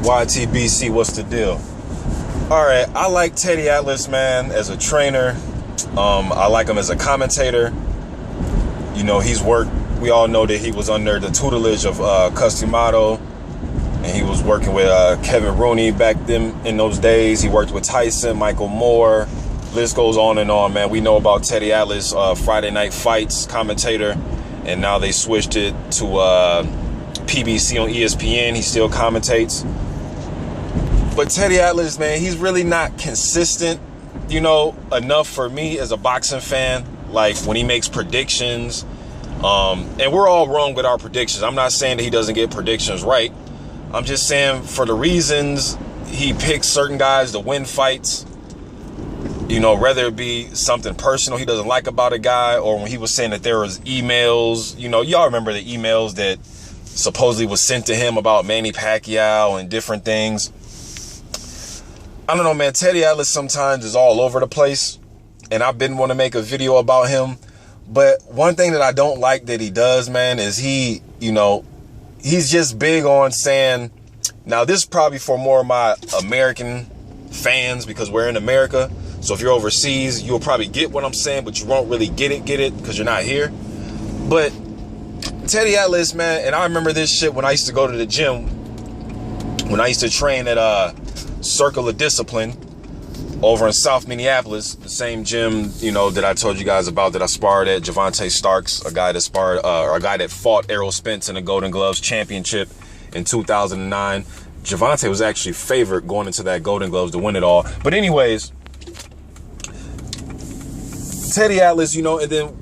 YTBC, what's the deal? All right, I like Teddy Atlas, man, as a trainer. I like him as a commentator. You know, he's worked. We all know that he was under the tutelage of Cus D'Amato, and he was working with Kevin Rooney back then in those days. He worked with Tyson, Michael Moore. List goes on and on, man. We know about Teddy Atlas, Friday Night Fights commentator, and now they switched it to PBC on ESPN. He still commentates. But Teddy Atlas, man, he's really not consistent, you know, enough for me as a boxing fan. Like when he makes predictions, and we're all wrong with our predictions. I'm not saying that he doesn't get predictions right. I'm just saying for the reasons he picks certain guys to win fights, you know, whether it be something personal he doesn't like about a guy, or when he was saying that there was emails, you know, y'all remember the emails that supposedly was sent to him about Manny Pacquiao and different things. I don't know, man. Teddy Atlas sometimes is all over the place, and I've been wanting to make a video about him. But one thing that I don't like that he does, man, is he, you know, he's just big on saying, now this is probably for more of my American fans because we're in America. So if you're overseas, you'll probably get what I'm saying, but you won't really get it because you're not here. But Teddy Atlas, man, and I remember this shit when I used to go to the gym, when I used to train at Circle of Discipline over in South Minneapolis, the same gym, you know, that I told you guys about that I sparred at. Javante Starks, a guy that sparred, or a guy that fought Errol Spence in the Golden Gloves Championship in 2009. Javante was actually favored going into that Golden Gloves to win it all. But anyways, Teddy Atlas, you know, and then,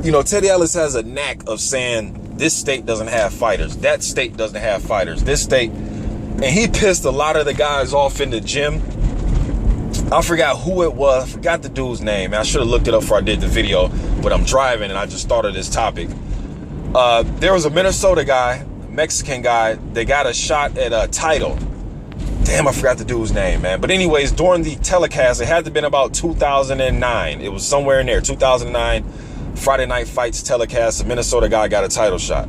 you know, Teddy Atlas has a knack of saying this state doesn't have fighters, that state doesn't have fighters, this state. And he pissed a lot of the guys off in the gym. I forgot who it was. I forgot the dude's name. I should have looked it up before I did the video, but I'm driving and I just thought of this topic. There was a Minnesota guy, Mexican guy, that got a shot at a title. Damn, I forgot the dude's name, man. But anyways, during the telecast, it had to have been about 2009. It was somewhere in there, 2009, Friday Night Fights telecast. A Minnesota guy got a title shot.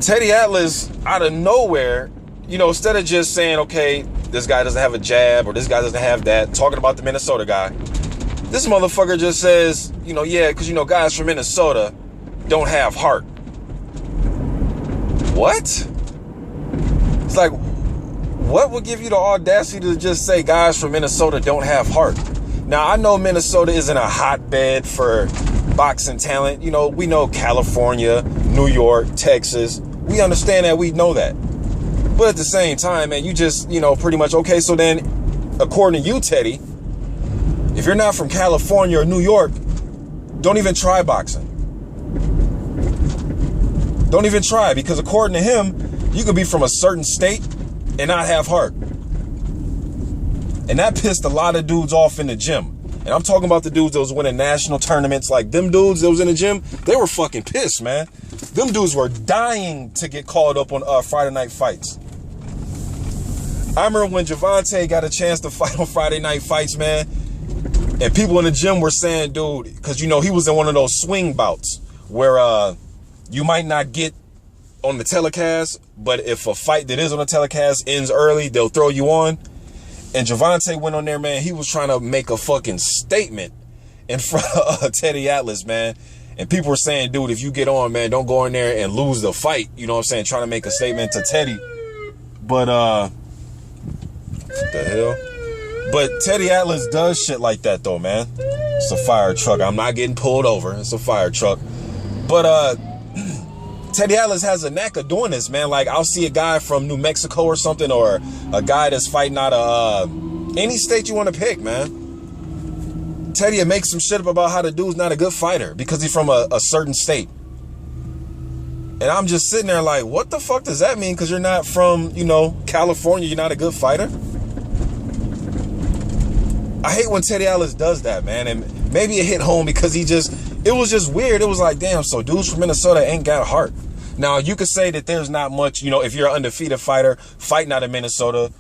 Teddy Atlas, out of nowhere, you know, instead of just saying, okay, this guy doesn't have a jab or this guy doesn't have that, talking about the Minnesota guy, this motherfucker just says, you know, yeah, because, you know, guys from Minnesota don't have heart. What? It's like, what would give you the audacity to just say guys from Minnesota don't have heart? Now, I know Minnesota isn't a hotbed for boxing talent. You know, we know California, New York, Texas. We understand that. We know that. But at the same time, man, you just, you know, pretty much, okay, so then, according to you, Teddy, if you're not from California or New York, don't even try boxing. Don't even try, because according to him, you could be from a certain state and not have heart. And that pissed a lot of dudes off in the gym. And I'm talking about the dudes that was winning national tournaments. Like them dudes that was in the gym, they were fucking pissed, man. Them dudes were dying to get called up on Friday Night Fights. I remember when Javante got a chance to fight on Friday Night Fights, man. And people in the gym were saying, dude, because, you know, he was in one of those swing bouts where you might not get on the telecast, but if a fight that is on the telecast ends early, they'll throw you on. And Javante went on there, man. He was trying to make a fucking statement in front of Teddy Atlas, man. And people were saying, dude, if you get on, man, don't go in there and lose the fight. You know what I'm saying? Trying to make a statement to Teddy. But, what the hell? But Teddy Atlas does shit like that, though, man. It's a fire truck. I'm not getting pulled over. It's a fire truck. But, Teddy Atlas has a knack of doing this, man. Like, I'll see a guy from New Mexico or something, or a guy that's fighting out of any state you want to pick, man. Teddy makes some shit up about how the dude's not a good fighter because he's from a certain state. And I'm just sitting there like, what the fuck does that mean? Because you're not from, you know, California, you're not a good fighter? I hate when Teddy Atlas does that, man. And maybe it hit home because it was just weird. It was like, damn, so dudes from Minnesota ain't got heart. Now, you could say that there's not much, you know, if you're an undefeated fighter fighting out of Minnesota,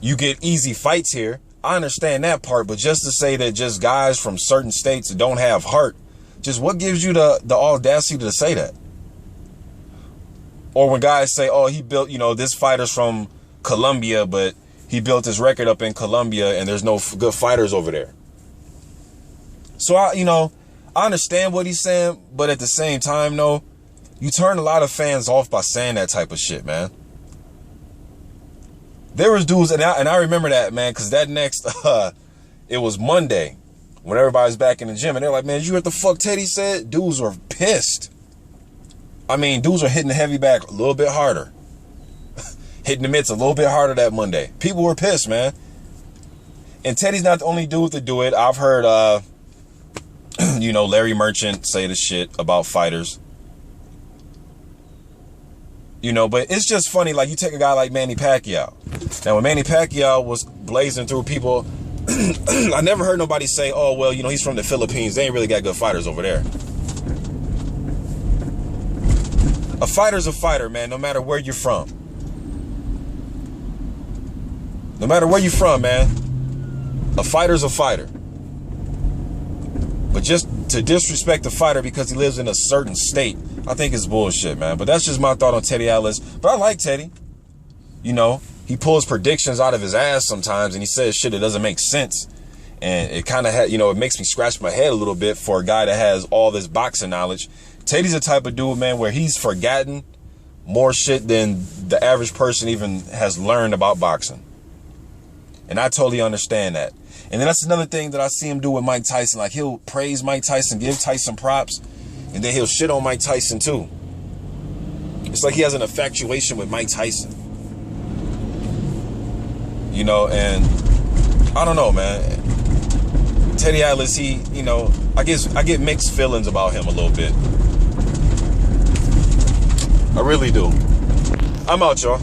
you get easy fights here. I understand that part, but just to say that just guys from certain states don't have heart, just what gives you the audacity to say that? Or when guys say, oh, he built, you know, this fighter's from Colombia, but he built his record up in Colombia and there's no good fighters over there. So, I understand what he's saying, but at the same time, though, you turn a lot of fans off by saying that type of shit, man. There was dudes, and I remember that, man, because that next, it was Monday when everybody's back in the gym, and they're like, man, did you hear what the fuck Teddy said? Dudes were pissed. I mean, dudes are hitting the heavy bag a little bit harder. Hitting the mitts a little bit harder that Monday. People were pissed, man. And Teddy's not the only dude to do it. I've heard, Larry Merchant say the shit about fighters. But it's just funny, like, you take a guy like Manny Pacquiao. Now, when Manny Pacquiao was blazing through, people, I never heard nobody say, oh, well, he's from the Philippines. They ain't really got good fighters over there. A fighter's a fighter, man, no matter where you're from. No matter where you're from, man, a fighter's a fighter. But just to disrespect the fighter because he lives in a certain state, I think it's bullshit, man. But that's just my thought on Teddy Atlas. But I like Teddy. He pulls predictions out of his ass sometimes, and he says shit that doesn't make sense. And it kind of it makes me scratch my head a little bit for a guy that has all this boxing knowledge. Teddy's the type of dude, man, where he's forgotten more shit than the average person even has learned about boxing. And I totally understand that. And then that's another thing that I see him do with Mike Tyson. Like, he'll praise Mike Tyson, give Tyson props, and then he'll shit on Mike Tyson too. It's like he has an infatuation with Mike Tyson. And I don't know, man. Teddy Atlas, I get mixed feelings about him a little bit. I really do. I'm out, y'all.